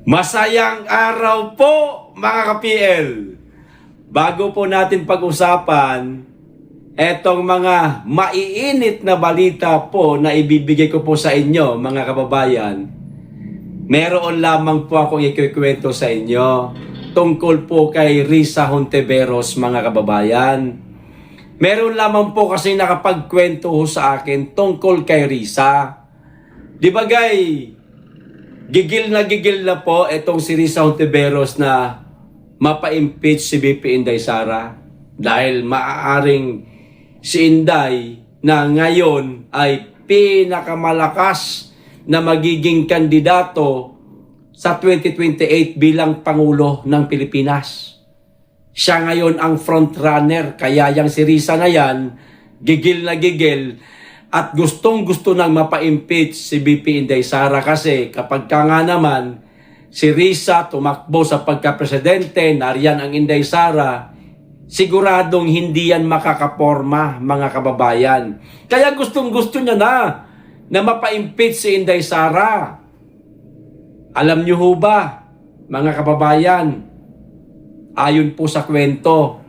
Masayang araw po mga ka-PL. Bago po natin pag-usapan etong mga maiinit na balita po na ibibigay ko po sa inyo mga kababayan, meron lamang po akong ikikwento sa inyo tungkol po kay Risa Hontiveros mga kababayan. Meron lamang po kasi nakapagkwento sa akin tungkol kay Risa. Di ba gigil na po itong si Risa Hontiveros na mapa-impeach si VP Inday Sara dahil maaaring si Inday na ngayon ay pinakamalakas na magiging kandidato sa 2028 bilang Pangulo ng Pilipinas. Siya ngayon ang frontrunner, kaya yang si Risa na yan, gigil na gigil at gustong-gusto nang mapa-impeach si VP Inday Sara kasi kapag ka nga naman si Risa tumakbo sa pagka-presidente, nariyan ang Inday Sara, siguradong hindi yan makakaporma mga kababayan. Kaya gustong-gusto niya na mapa-impeach si Inday Sara. Alam niyo ho ba, mga kababayan, ayon po sa kwento,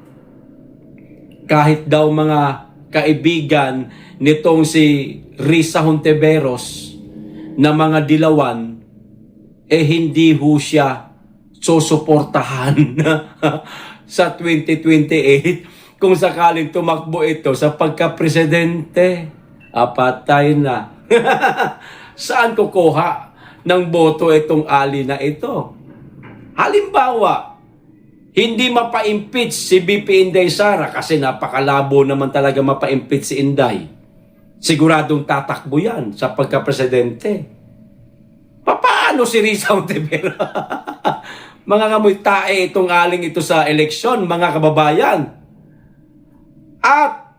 kahit daw mga kaibigan nitong si Risa Hontiveros na mga dilawan, hindi ho siya susuportahan sa 2028 kung sakaling tumakbo ito sa pagka-presidente. Patay na. Saan kukuha ng boto itong ali na ito? Halimbawa, hindi mapa-impeach si VP Inday Sara kasi napakalabo naman talaga mapa-impeach si Inday. Siguradong tatakbo yan sa pagka-presidente. Paano si Risa Hontiveros? Mga ngamoy tae itong aling ito sa eleksyon, mga kababayan. At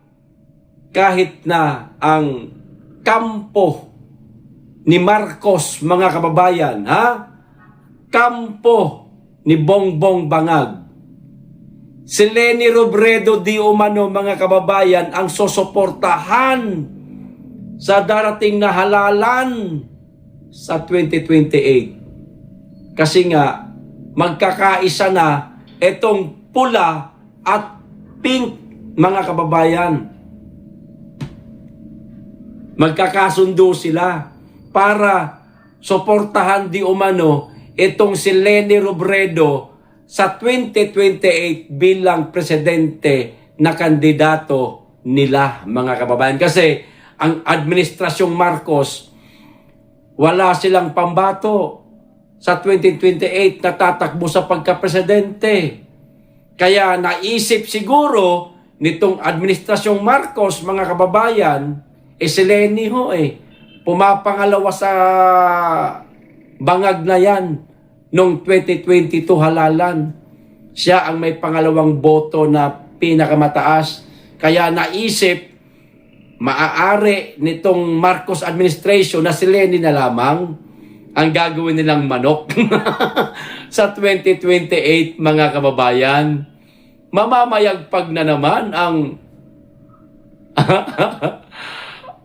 kahit na ang kampo ni Marcos, mga kababayan, kampo ni Bongbong Bangag, si Leni Robredo di umano mga kababayan ang susuportahan sa darating na halalan sa 2028. Kasi nga, magkakaisa na itong pula at pink mga kababayan. Magkakasundo sila para suportahan di umano itong si Leni Robredo sa 2028 bilang presidente na kandidato nila mga kababayan. Kasi ang administrasyong Marcos, wala silang pambato sa 2028 na tatakbo sa pagka-presidente. Kaya naisip siguro nitong administrasyong Marcos mga kababayan, si Leni ho pumapangalawa sa bangag na yan noong 2022 halalan. Siya ang may pangalawang boto na pinakamataas. Kaya naisip, maaari nitong Marcos administration na si Leni na lamang ang gagawin nilang manok sa 2028 mga kababayan. Mamamayagpag na naman ang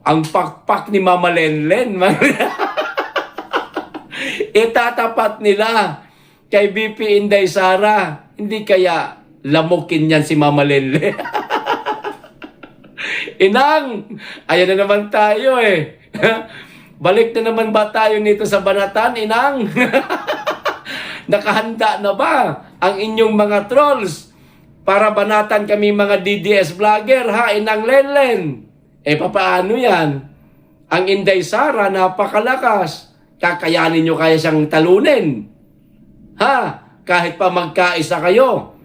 ang pakpak ni Mama Lenlen. Itatapat nila kay VP Inday Sara. Hindi kaya lamukin yan si Mama Lenlen. Inang, ayan na naman tayo Balik na naman ba tayo nito sa banatan, Inang? Nakahanda na ba ang inyong mga trolls para banatan kami mga DDS vlogger, Inang Lenlen? Papaano yan? Ang Inday Sara, napakalakas. Kakayanin nyo kaya siyang talunin? Kahit pa magkaisa kayo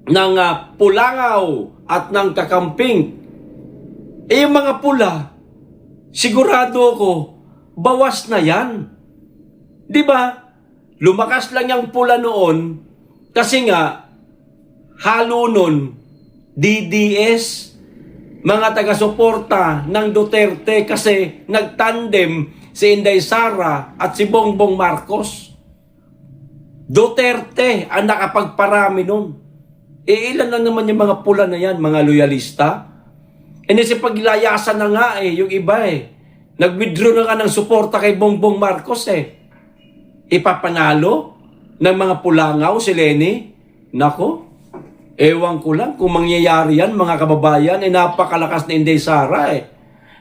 ng pulangaw at ng kakamping. Yung mga pula, sigurado ako, bawas na yan. Di ba? Lumakas lang yung pula noon kasi nga, halo nun, DDS, mga taga-suporta ng Duterte kasi nagtandem si Inday Sara at si Bongbong Marcos. Duterte ang nakapagparami nun. Ilan lang naman yung mga pula na yan, mga loyalista. Si paglayasan na nga yung iba Nag-withdraw na nga ng suporta kay Bongbong Marcos Ipapanalo ng mga pulangaw si Leni? Nako, ewan ko lang kung mangyayari yan mga kababayan, napakalakas na Inday Sara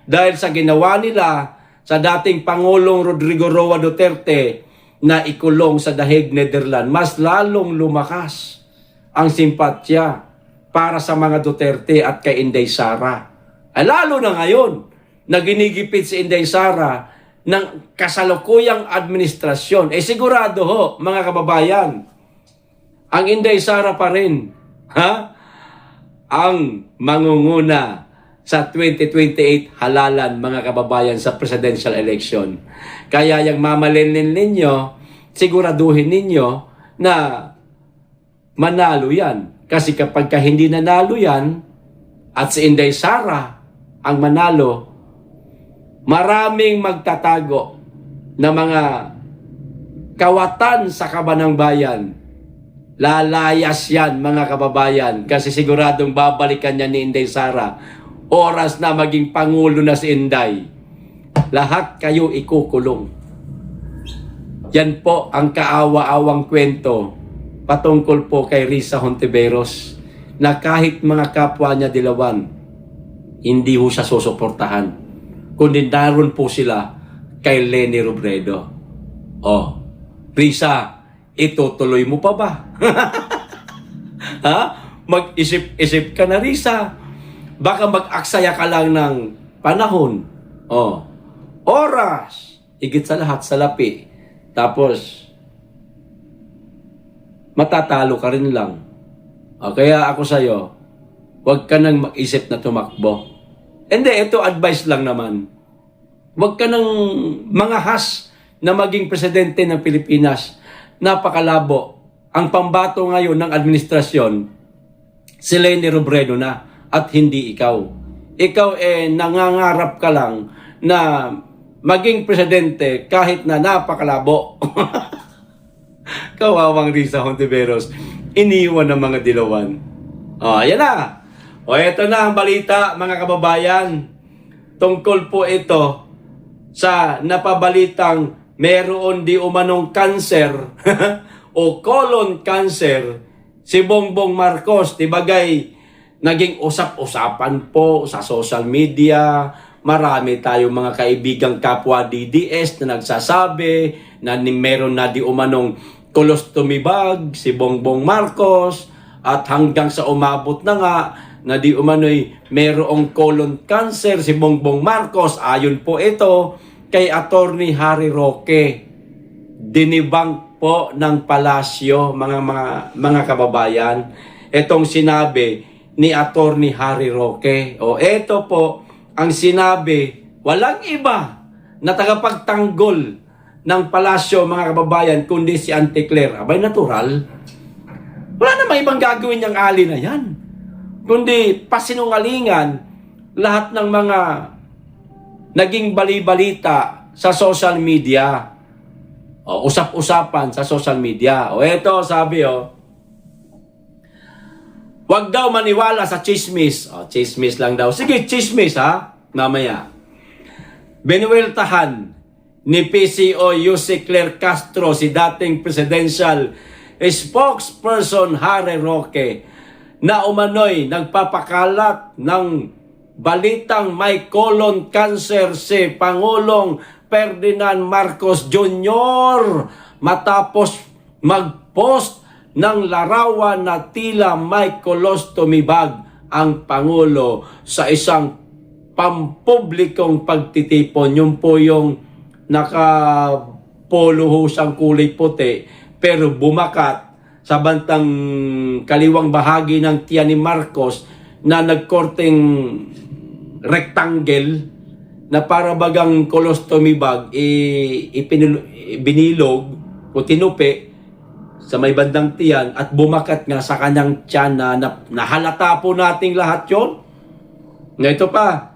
Dahil sa ginawa nila sa dating Pangulong Rodrigo Roa Duterte na ikulong sa The Hague, Netherlands, mas lalong lumakas ang simpatya para sa mga Duterte at kay Inday Sara. Lalo na ngayon na ginigipit si Inday Sara ng kasalukuyang administrasyon. Sigurado ho, mga kababayan, ang Inday Sara pa rin, ang mangunguna sa 2028 halalan, mga kababayan, sa presidential election. Kaya yung mamalinin ninyo, siguraduhin ninyo na manalo yan. Kasi kapag hindi nanalo yan, at si Inday Sara ang manalo, maraming magtatago na mga kawatan sa kabanang bayan. Lalayas yan, mga kababayan, kasi siguradong babalikan niya ni Inday Sara. Oras na maging pangulo na si Inday. Lahat kayo ikukulong. Yan po ang kaawa-awang kwento patungkol po kay Risa Hontiveros, na kahit mga kapwa niya dilawan, hindi ho siya susuportahan. Kundi naroon po sila kay Leni Robredo. Risa, itutuloy mo pa ba? Mag-isip-isip ka na, Risa. Baka mag-aksaya ka lang ng panahon. Oras. Higit sa lahat, salapi. Tapos, matatalo ka rin lang. Kaya ako sa'yo, huwag ka nang mag-isip na tumakbo. Hindi, ito advice lang naman. Huwag ka nang mangahas na maging presidente ng Pilipinas. Napakalabo. Ang pambato ngayon ng administrasyon, si Leni Robredo na, at hindi ikaw. Ikaw nangangarap ka lang na maging presidente kahit na napakalabo. Kawawang Risa Hontiveros, iniwan ng mga dilawan. Yan na. Ito na ang balita, mga kababayan. Tungkol po ito sa napabalitang meron di umanong cancer o colon cancer si Bongbong Marcos. Tibagay, naging usap-usapan po sa social media. Marami tayong mga kaibigang kapwa DDS na nagsasabi na meron na di umanong colostomy bag si Bongbong Marcos, at hanggang sa umabot na nga na di umano'y merong colon cancer si Bongbong Marcos. Ayon po ito kay Attorney Harry Roque. Dinibang po ng palasyo, mga kababayan, itong sinabi ni Attorney Harry Roque. Ito po ang sinabi, walang iba na tagapagtanggol ng palasyo, mga kababayan, kundi si Auntie Claire. Abay, natural. Wala na may ibang gagawin niyang ali na yan, kundi pasinungalingan lahat ng mga naging bali-balita sa social media. Usap-usapan sa social media. Eto, sabi, wag daw maniwala sa chismis. Chismis lang daw. Sige, chismis mamaya. Binuweltahan ni PCO Yussi Claire Castro si dating presidential spokesperson Harry Roque na umano'y nagpapakalat ng balitang may colon cancer si Pangulong Ferdinand Marcos Jr. matapos mag-post ng larawan na tila may colostomy bag ang Pangulo sa isang pampublikong pagtitipon. Yung po yung nakapoluhusang kulay puti pero bumakat sa bantang kaliwang bahagi ng tiyan ni Marcos na nagkorteng rectangle na para bagang colostomy bag, binilog o tinupi sa may bandang tiyan at bumakat nga sa kanyang tiyan na nahalata po nating lahat yon. Ito pa,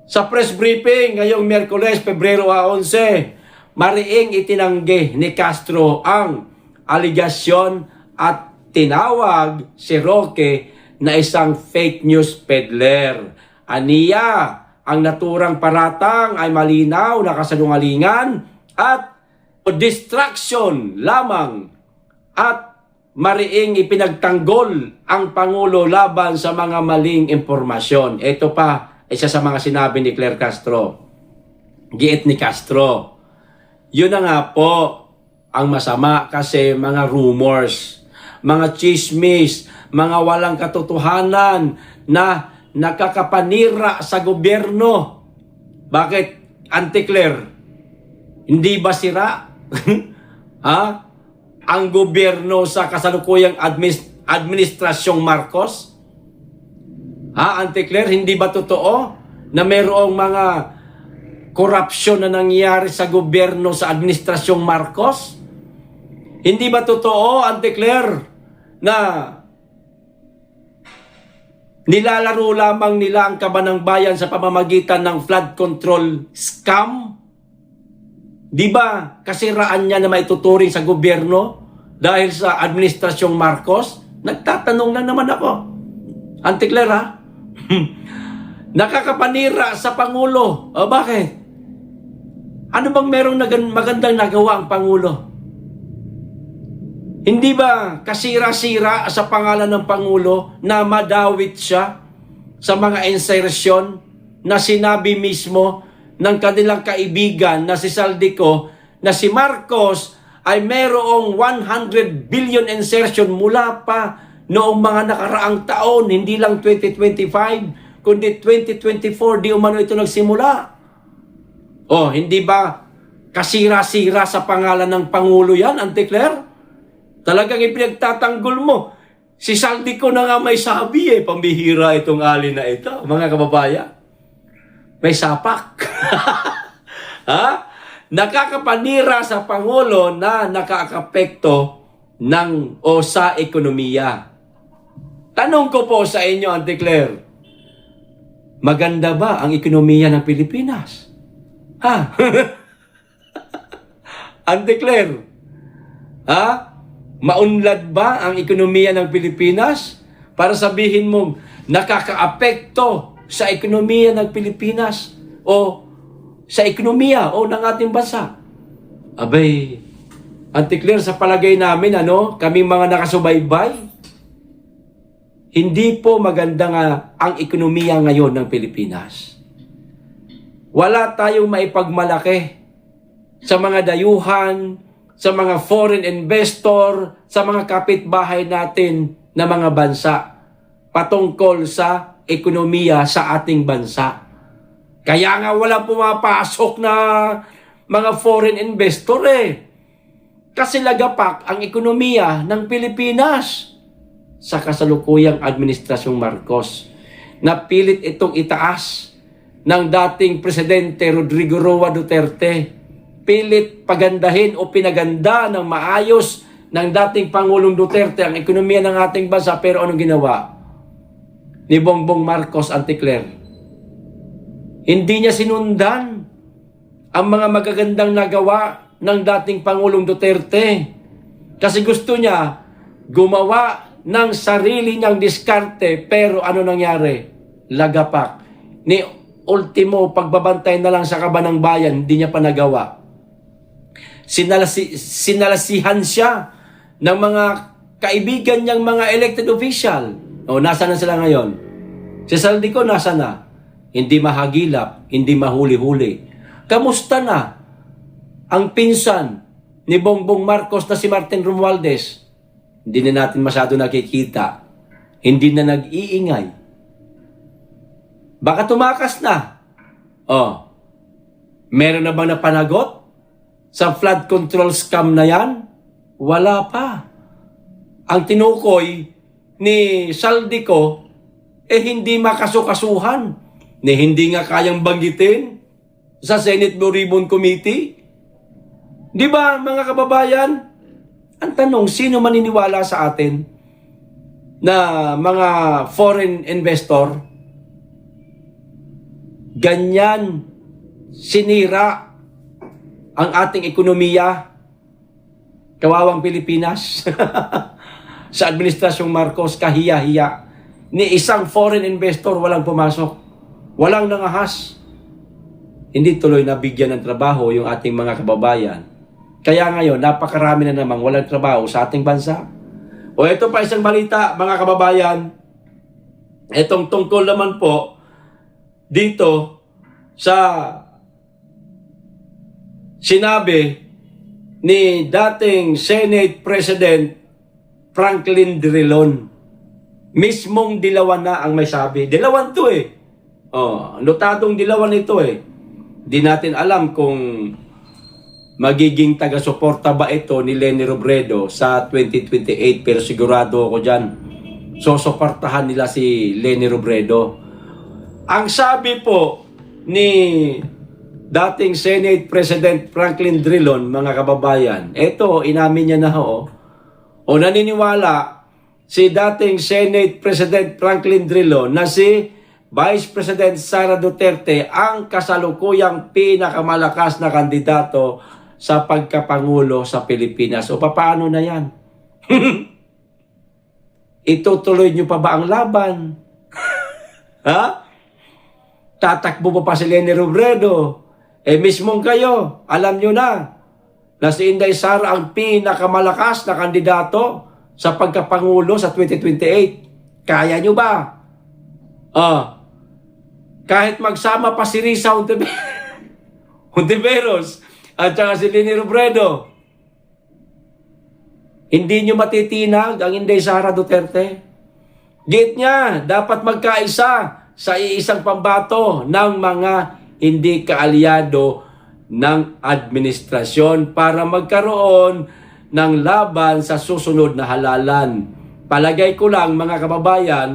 sa press briefing ngayong Miyerkules, Pebrero 11, mariing itinanggi ni Castro ang aligasyon at tinawag si Roque na isang fake news peddler. Aniya, ang naturang paratang ay malinaw na kasalungalingan at o distraction lamang at mariing ipinagtanggol ang Pangulo laban sa mga maling impormasyon. Ito pa, isa sa mga sinabi ni Claire Castro. Giit ni Castro. Yun na nga po ang masama kasi mga rumors, mga chismis, mga walang katotohanan na nakakapanira sa gobyerno. Bakit, Auntie Claire? Hindi ba sira? Ha? Ang gobyerno sa kasalukuyang administrasyong Marcos? Ha, Auntie Claire, hindi ba totoo na mayroong mga korupsyon na nangyari sa gobyerno sa administrasyong Marcos? Hindi ba totoo, Auntie Claire, na nilalaro lamang nila ang kabanang bayan sa pamamagitan ng flood control scam? Di ba kasiraan niya na maituturing sa gobyerno dahil sa administrasyong Marcos? Nagtatanong lang naman ako. Auntie Claire, ha? Nakakapanira sa Pangulo. O bakit? Ano bang merong magandang nagawa ang Pangulo? Hindi ba kasira-sira sa pangalan ng Pangulo na madawit siya sa mga insertion na sinabi mismo ng kanilang kaibigan na si Saldico na si Marcos ay merong 100 billion insertion mula pa noong mga nakaraang taon, hindi lang 2025, kundi 2024, di umano ito nagsimula. Oh, hindi ba kasira-sira sa pangalan ng Pangulo yan, Auntie Claire? Talagang ipinagtatanggol mo. Si Saldico na nga may sabi pambihira itong alin na ito, mga kababayan. May sapak. Ha? Nakakapanira sa Pangulo na nakakapekto ng o sa ekonomiya. Tanong ko po sa inyo, Auntie Claire, maganda ba ang ekonomiya ng Pilipinas? Ha? Auntie Claire, ha? Maunlad ba ang ekonomiya ng Pilipinas para sabihin mong nakakaapekto sa ekonomiya ng Pilipinas o sa ekonomiya o ng ating bansa? Abay, Auntie Claire, sa palagay namin, kaming mga nakasubaybay, hindi po maganda nga ang ekonomiya ngayon ng Pilipinas. Wala tayong maipagmalaki sa mga dayuhan, sa mga foreign investor, sa mga kapitbahay natin na mga bansa patungkol sa ekonomiya sa ating bansa. Kaya nga wala pumapasok na mga foreign investor Kasi lagapak ang ekonomiya ng Pilipinas sa kasalukuyang administrasyong Marcos. Napilit itong itaas ng dating Presidente Rodrigo Roa Duterte. Pilit pagandahin o pinaganda ng maayos ng dating Pangulong Duterte ang ekonomiya ng ating bansa. Pero anong ginawa ni Bongbong Marcos, Auntie Claire? Hindi niya sinundan ang mga magagandang nagawa ng dating Pangulong Duterte. Kasi gusto niya gumawa ng sarili niyang diskarte, pero ano nangyari? Lagapak. Ni ultimo, pagbabantay na lang sa kabanang bayan, hindi niya pa nagawa. Sinalasihan siya ng mga kaibigan niyang mga elected official. O, nasa na sila ngayon? Si Saldico, nasa na? Hindi mahagilap, hindi mahuli-huli. Kamusta na ang pinsan ni Bongbong Marcos na si Martin Romualdez? Hindi na natin masyado nakikita. Hindi na nag-iingay. Baka tumakas na. Oh, meron na bang napanagot sa flood control scam na yan? Wala pa. Ang tinukoy ni Saldico, hindi makasukasuhan, ni hindi nga kayang banggitin sa Senate Blue Ribbon Committee. Di ba, mga kababayan? Ang tanong, sino maniniwala sa atin na mga foreign investor ganyan sinira ang ating ekonomiya, kawawang Pilipinas, sa administrasyong Marcos, kahiya-hiya. Ni isang foreign investor walang pumasok, walang nangahas. Hindi tuloy nabigyan ng trabaho yung ating mga kababayan Kaya ngayon, napakarami na namang walang trabaho sa ating bansa. O ito pa isang balita, mga kababayan. Itong tungkol naman po dito sa sinabi ni dating Senate President Franklin Drilon. Mismong Dilawan na ang may sabi. Dilawan to eh. Notadong Dilawan ito eh. Di natin alam kung magiging taga-suporta ba ito ni Leni Robredo sa 2028, pero sigurado ako dyan. So, suportahan nila si Leni Robredo. Ang sabi po ni dating Senate President Franklin Drilon, mga kababayan, ito, inamin niya na o naniniwala si dating Senate President Franklin Drilon na si Vice President Sara Duterte ang kasalukuyang pinakamalakas na kandidato sa pagkapangulo sa Pilipinas. O paano na yan? Itutuloy nyo pa ba ang laban? Ha? Tatakbo pa si Leni Robredo? Mismong kayo, alam nyo na si Inday Sara ang pinakamalakas na kandidato sa pagkapangulo sa 2028. Kaya nyo ba? Kahit magsama pa si Risa Hontiveros at saka si Leni Robredo, hindi nyo matitinag ang Inday Sara Duterte? Git niya, dapat magkaisa sa iisang pambato ng mga hindi kaalyado ng administrasyon para magkaroon ng laban sa susunod na halalan. Palagay ko lang, mga kababayan,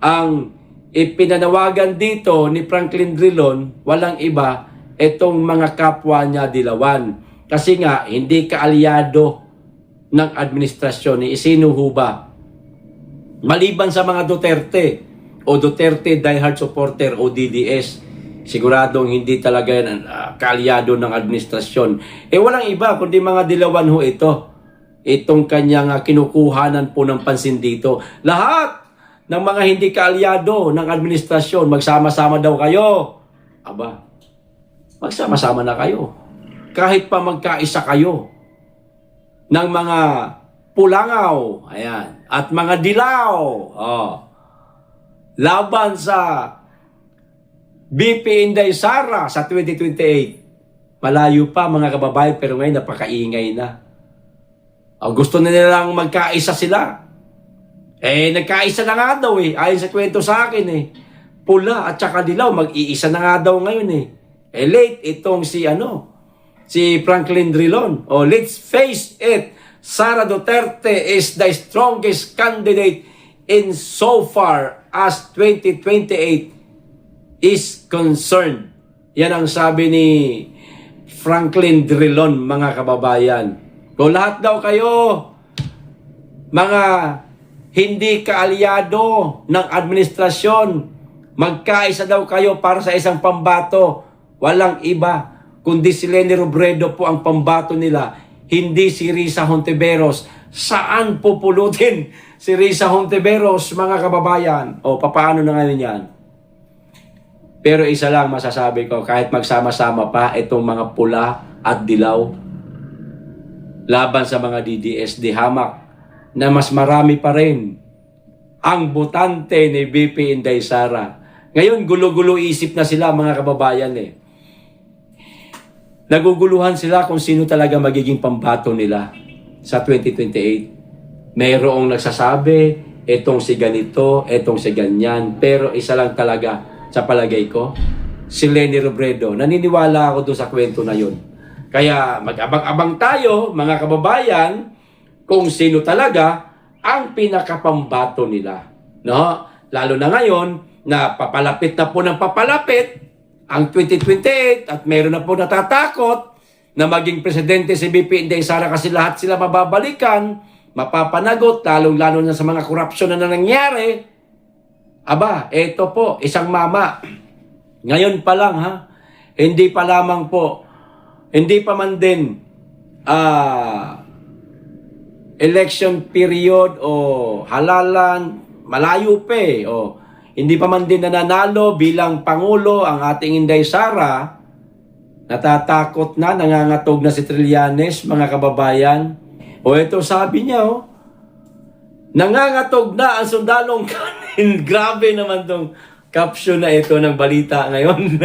ang ipinanawagan dito ni Franklin Drilon, walang iba, itong mga kapwa niya Dilawan. Kasi nga, hindi kaalyado ng administrasyon ni isinuhuba. Maliban sa mga Duterte o Duterte diehard supporter o DDS, siguradong hindi talaga yan kaalyado ng administrasyon. Walang iba kundi mga Dilawan ho ito. Itong kanyang kinukuhanan po ng pansin dito. Lahat ng mga hindi kaalyado ng administrasyon, magsama-sama daw kayo. Aba, magsama-sama na kayo. Kahit pa magkaisa kayo ng mga pulangaw, ayan, at mga dilaw, laban sa BP Inday Sara sa 2028. Malayo pa, mga kababayan, pero ngayon napakaingay na. Gusto na nilang magkaisa sila. Nagkaisa na nga daw ayon sa kwento sa akin Pula at saka dilaw, mag-iisa na nga daw ngayon late itong si Franklin Drilon. Let's face it, Sara Duterte is the strongest candidate in so far as 2028 is concerned. Yan ang sabi ni Franklin Drilon, mga kababayan. Kung lahat daw kayo, mga hindi kaalyado ng administrasyon, magkaisa daw kayo para sa isang pambato. Walang iba kundi si Leni Robredo po ang pambato nila, hindi si Risa Hontiveros. Saan pupulutin si Risa Hontiveros, mga kababayan? Paano na ngayon yan? Pero isa lang masasabi ko, kahit magsama-sama pa itong mga pula at dilaw, laban sa mga DDS, di hamak na mas marami pa rin ang botante ni BP Inday Sara. Ngayon, gulo-gulo isip na sila, mga kababayan Naguguluhan sila kung sino talaga magiging pambato nila sa 2028. Mayroong nagsasabi, etong si ganito, etong si ganyan. Pero isa lang talaga, sa palagay ko, si Leni Robredo. Naniniwala ako doon sa kwento na yun. Kaya mag-abang-abang tayo, mga kababayan, kung sino talaga ang pinakapambato nila. No? Lalo na ngayon, na papalapit na po ng papalapit ang 2028 at meron na po natatakot na maging presidente si BP Inday Sara kasi lahat sila mababalikan, mapapanagot, lalong-lalo na sa mga korupsyon na nangyari. Aba, eto po, isang mama. Ngayon pa lang hindi pa lamang po, hindi pa man din election period o halalan, malayo pa hindi pa man din nananalo bilang Pangulo ang ating Inday Sara, Natatakot na, nangangatog na si Trillanes, mga kababayan. O ito sabi niya, nangangatog na ang sundalong kanin. Grabe naman tong caption na ito ng balita ngayon.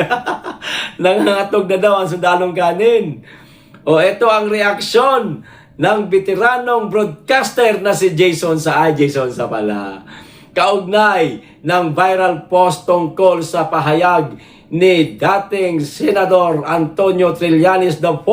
Nangangatog na daw ang sundalong kanin. O ito ang reaksyon ng veteranong broadcaster na si Jason sa pala. Kaugnay ng viral post tungkol sa pahayag ni dating Senador Antonio Trillanes IV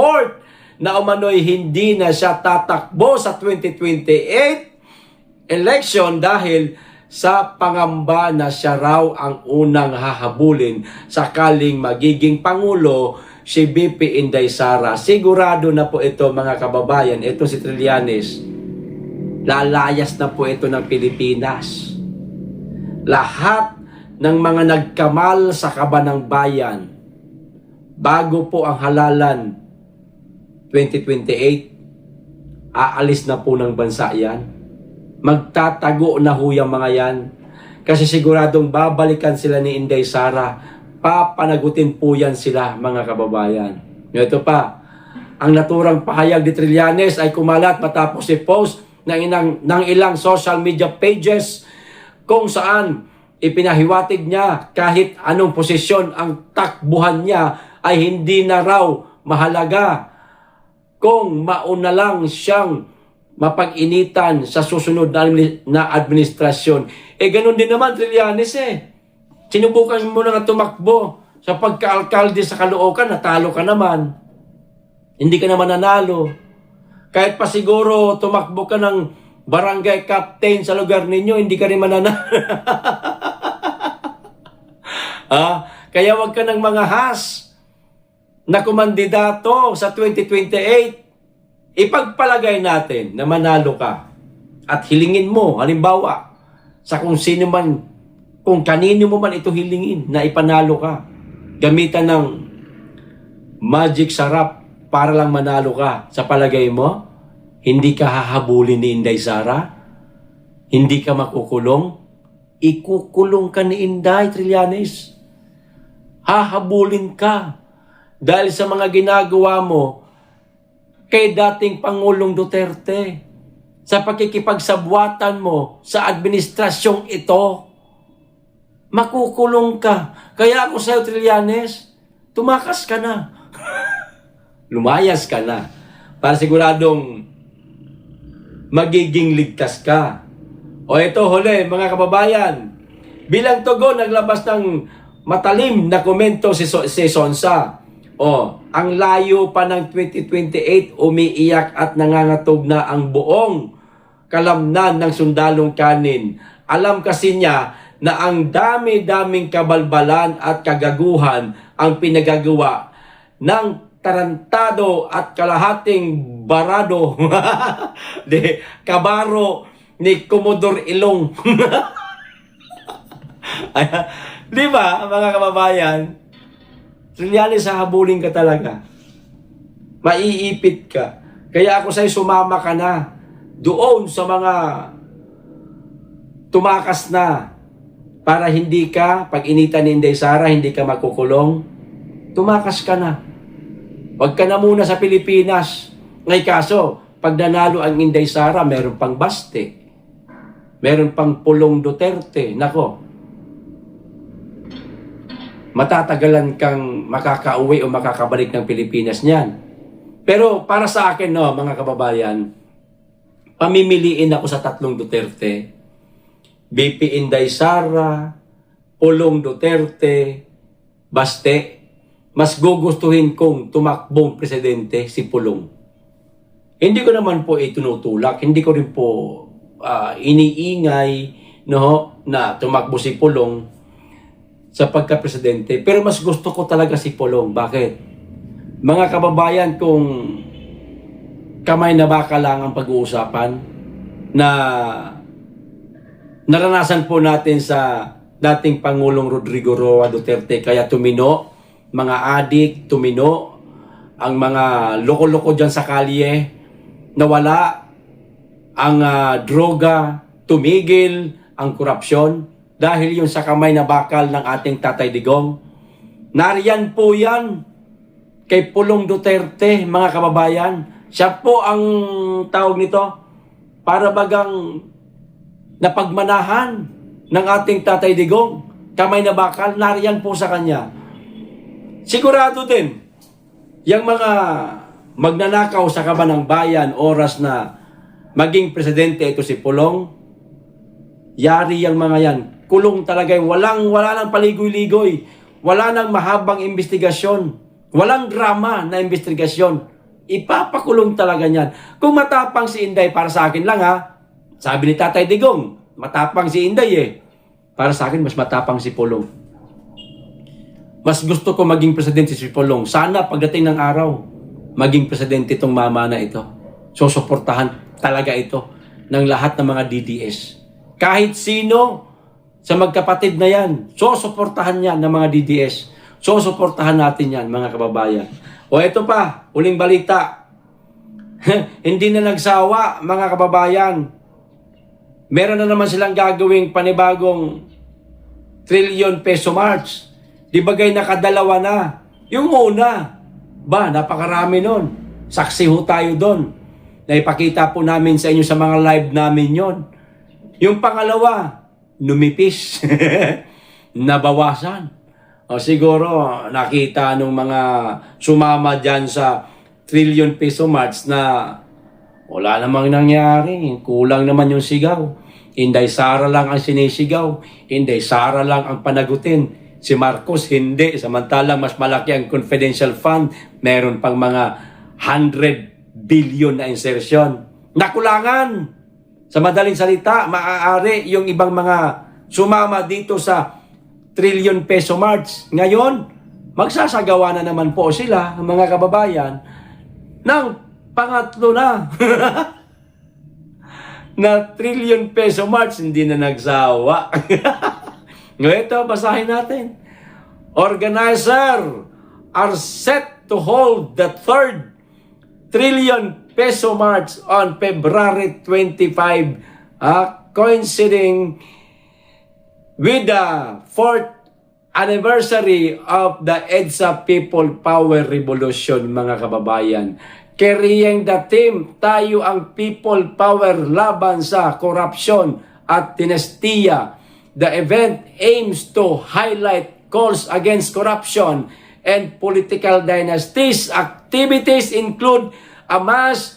na umano'y hindi na siya tatakbo sa 2028 election dahil sa pangamba na siya raw ang unang hahabulin sakaling magiging Pangulo si BP Inday Sara. Sigurado na po ito, mga kababayan, ito si Trillanes, lalayas na po ito ng Pilipinas. Lahat ng mga nagkamal sa kabanang bayan, bago po ang halalan 2028, aalis na po ng bansa yan. Magtatago na ho yung mga yan. Kasi siguradong babalikan sila ni Inday Sara. Papanagutin po yan sila, mga kababayan. Ito pa, ang naturang pahayag ni Trillanes ay kumalat matapos i-post ng ilang social media pages kung saan ipinahiwatig niya kahit anong posisyon ang takbuhan niya ay hindi na raw mahalaga kung mauna lang siyang mapag-initan sa susunod na administrasyon. Ganun din naman, Trillanes Sinubukan mo na nga tumakbo sa pagka-alkalde sa Caloocan, natalo ka naman. Hindi ka naman nanalo. Kahit pa siguro tumakbo ka ng barangay captain sa lugar ninyo, hindi ka rin mananalo. Kaya wag ka ng mga has na kumandidato sa 2028. Ipagpalagay natin na manalo ka at hilingin mo, halimbawa, sa kung sino man, kung kanino mo man ito hilingin na ipanalo ka. Gamitan ng magic sarap para lang manalo ka. Sa palagay mo, hindi ka hahabulin ni Inday Sara? Hindi ka makukulong? Ikukulong ka ni Inday, Trillanes. Hahabulin ka dahil sa mga ginagawa mo kay dating Pangulong Duterte, sa pakikipagsabwatan mo sa administrasyong ito. Makukulong ka. Kaya ako sa'yo, Trillanes, tumakas ka na. Lumayas ka na. Para siguradong magiging ligtas ka. O ito, huli, mga kababayan. Bilang tugon, naglabas ng matalim na komento si Sonsa. Ang layo pa ng 2028, umiiyak at nangangatog na ang buong kalamnan ng sundalong kanin. Alam kasi niya na ang dami-daming kabalbalan at kagaguhan ang pinagagawa ng tarantado at kalahating barado kabaro ni Commodore Ilong. Di ba, mga kababayan? Trillanes, hahabulin ka talaga. Maiipit ka. Kaya ako sa'yo, sumama ka na doon sa mga tumakas na para hindi ka, pag initan ni Inday Sara, hindi ka makukulong. Tumakas ka na. Huwag ka na muna sa Pilipinas. Ngay kaso, pag nanalo ang Inday Sara, meron pang Baste. Meron pang Pulong Duterte. Nako, matatagalan kang makakauwi o makakabalik ng Pilipinas niyan. Pero para sa akin, mga kababayan, pamimiliin ako sa tatlong Duterte. BP Inday Sara, Pulong Duterte, Baste. Mas gugustuhin kong tumakbong presidente si Pulong. Hindi ko naman po itinutulak, hindi ko rin po iniingay na tumakbo si Pulong sa pagka-presidente. Pero mas gusto ko talaga si Pulong. Bakit? Mga kababayan, kung kamay na baka lang ang pag-uusapan na naranasan po natin sa dating Pangulong Rodrigo Roa Duterte, kaya tumino, mga adik, tumino, ang mga loko-loko dyan sa kalye, nawala ang droga, tumigil ang korupsyon, dahil yung sa kamay na bakal ng ating Tatay Digong. Nariyan po yan. kay Pulong Duterte, mga kababayan. Siya po ang tawag nito, para bagang napagmanahan ng ating Tatay Digong. Kamay na bakal, nariyan po sa kanya. Sigurado din, yung mga magnanakaw sa kaban ng bayan, oras na maging presidente ito si Pulong, yari yung mga yan. Kulong talaga, wala nang paligoy-ligoy, wala nang mahabang investigasyon, walang drama na investigasyon. Ipapakulong talaga niyan. Kung matapang si Inday, para sa akin lang ha, sabi ni Tatay Digong, matapang si Inday eh. Para sa akin, mas matapang si Pulong. Mas gusto ko maging presidente si Pulong. Sana pagdating ng araw, maging presidente itong mama na ito. So, suportahan talaga ito ng lahat ng mga DDS. Kahit sino sa magkapatid na yan, so suportahan yan ng mga DDS. So, suportahan natin yan, mga kababayan. O ito pa, uling balita. Hindi na nagsawa, mga kababayan. Meron na naman silang gagawing panibagong trillion peso march. Di bagay nakadalawa na. Yung una, napakarami nun. Saksi ho tayo doon. Naipakita po namin sa inyo sa mga live namin yon. Yung pangalawa, numipis. Nabawasan. O siguro, nakita nung mga sumama dyan sa trillion peso march na wala namang nangyari. Kulang naman yung sigaw. Inday Sara lang ang sinisigaw. Inday Sara lang ang panagutin. Si Marcos hindi. Samantalang mas malaki ang confidential fund. Meron pang mga 100 billion na insertion. Nakulangan. Sa madaling salita, maaari yung ibang mga sumama dito sa trillion peso march. Ngayon, magsasagawa na naman po sila, mga kababayan, ng pangatlo na na trillion peso march. Hindi na nagsawa. Ngayon ito, basahin natin. Organizer are set to hold the third trillion peso march on February 25, coinciding with the 4th anniversary of the EDSA People Power Revolution, mga kababayan. Carrying the theme, tayo ang people power laban sa korupsyon at dinestiya. The event aims to highlight calls against corruption and political dynasties. Activities include a mass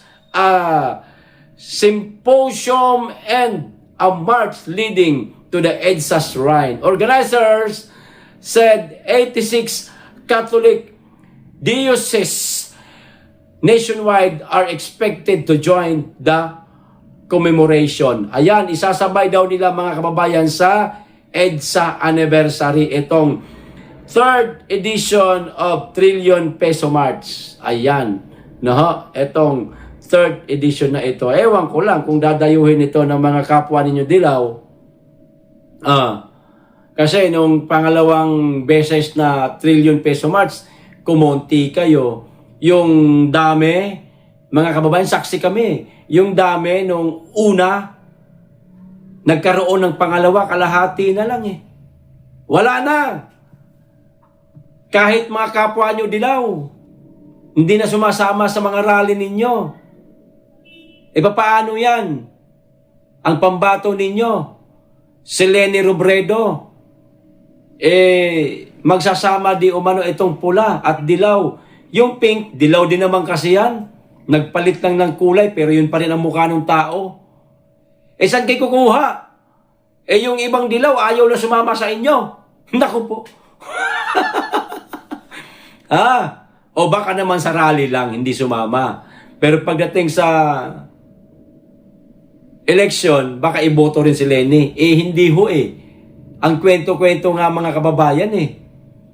symposium and a march leading to the EDSA shrine. Organizers said 86 Catholic dioceses nationwide are expected to join the commemoration. Ayan, isasabay daw nila, mga kababayan, sa EDSA anniversary itong 3rd edition of Trillion Peso March. Ayan, no? Itong 3rd edition na ito. Ewan ko lang kung dadayuhin ito ng mga kapwa ninyo dilaw. Kasi nung pangalawang beses na Trillion Peso March, kumonti kayo. Yung dami, mga kababayan, saksi kami. Yung dami nung una, nagkaroon ng pangalawa, kalahati na lang eh. Wala na. Kahit mga kapwa nyo dilaw, hindi na sumasama sa mga rally ninyo. E paano yan? Ang pambato ninyo, si Leni Robredo, magsasama di umano itong pula at dilaw. Yung pink, dilaw din naman kasi yan. Nagpalit lang ng kulay, pero yun pa rin ang mukha ng tao. Saan kayo kukuha? Yung ibang dilaw, ayaw na sumama sa inyo. Naku po. O baka naman sa rally lang, hindi sumama. Pero pagdating sa election, baka iboto rin si Leni. Hindi ho eh. Ang kwento-kwento nga, mga kababayan eh.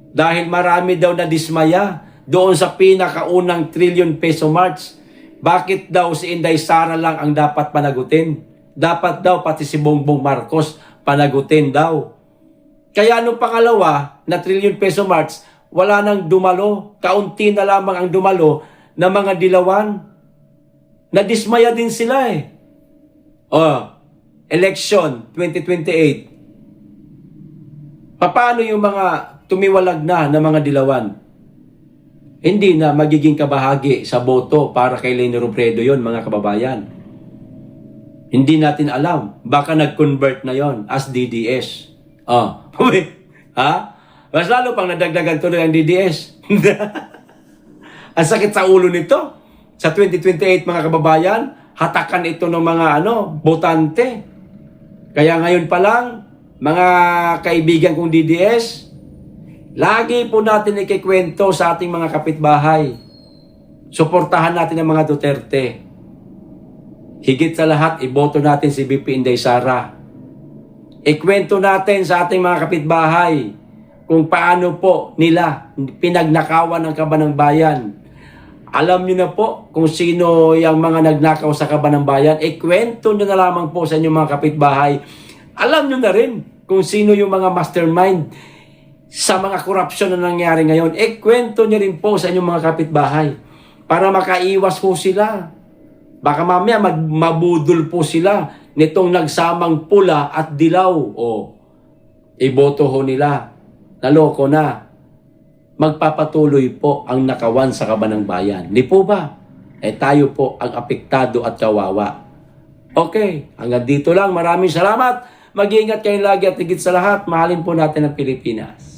Dahil marami daw na dismaya doon sa pinakaunang Trillion Peso March. Bakit daw si Inday Sara lang ang dapat panagutin? Dapat daw pati si Bongbong Marcos panagutin daw. Kaya nung pangalawa na Trillion Peso March, wala nang dumalo. Kaunti na lamang ang dumalo na mga dilawan. Nadismaya din sila eh. Election 2028. Paano yung mga tumiwalag na mga dilawan? hindi na magiging kabahagi sa boto para kay Leni Robredo yon, mga kababayan. Hindi natin alam. Baka nag-convert na yon as DDS. Ha? Mas lalo pang nadagdagan tuloy ang DDS. Ang sakit sa ulo nito. Sa 2028, mga kababayan, hatakan ito ng mga botante. Kaya ngayon pa lang, mga kaibigan kong DDS, lagi po natin ikikwento sa ating mga kapitbahay. Suportahan natin ang mga Duterte. Higit sa lahat, iboto natin si BP Inday Sara. Ikwento natin sa ating mga kapitbahay kung paano po nila pinagnakawan ang Kaban ng Bayan. Alam niyo na po kung sino yung mga nagnakaw sa Kaban ng Bayan. Ikwento niyo na lamang po sa inyong mga kapitbahay. Alam niyo na rin kung sino yung mga mastermind sa mga korupsyon na nangyari ngayon. Ikwento niyo rin po sa inyong mga kapitbahay para makaiwas po sila. Baka mamaya mabudol po sila nitong nagsamang pula at dilaw. Iboto ho nila. Naloko na. Magpapatuloy po ang nakawan sa Kaban ng Bayan. Di po ba? Tayo po ang apektado at kawawa. Okay, hanggang dito lang. Maraming salamat. Mag-iingat kayo lagi at higit sa lahat, mahalin po natin ang Pilipinas.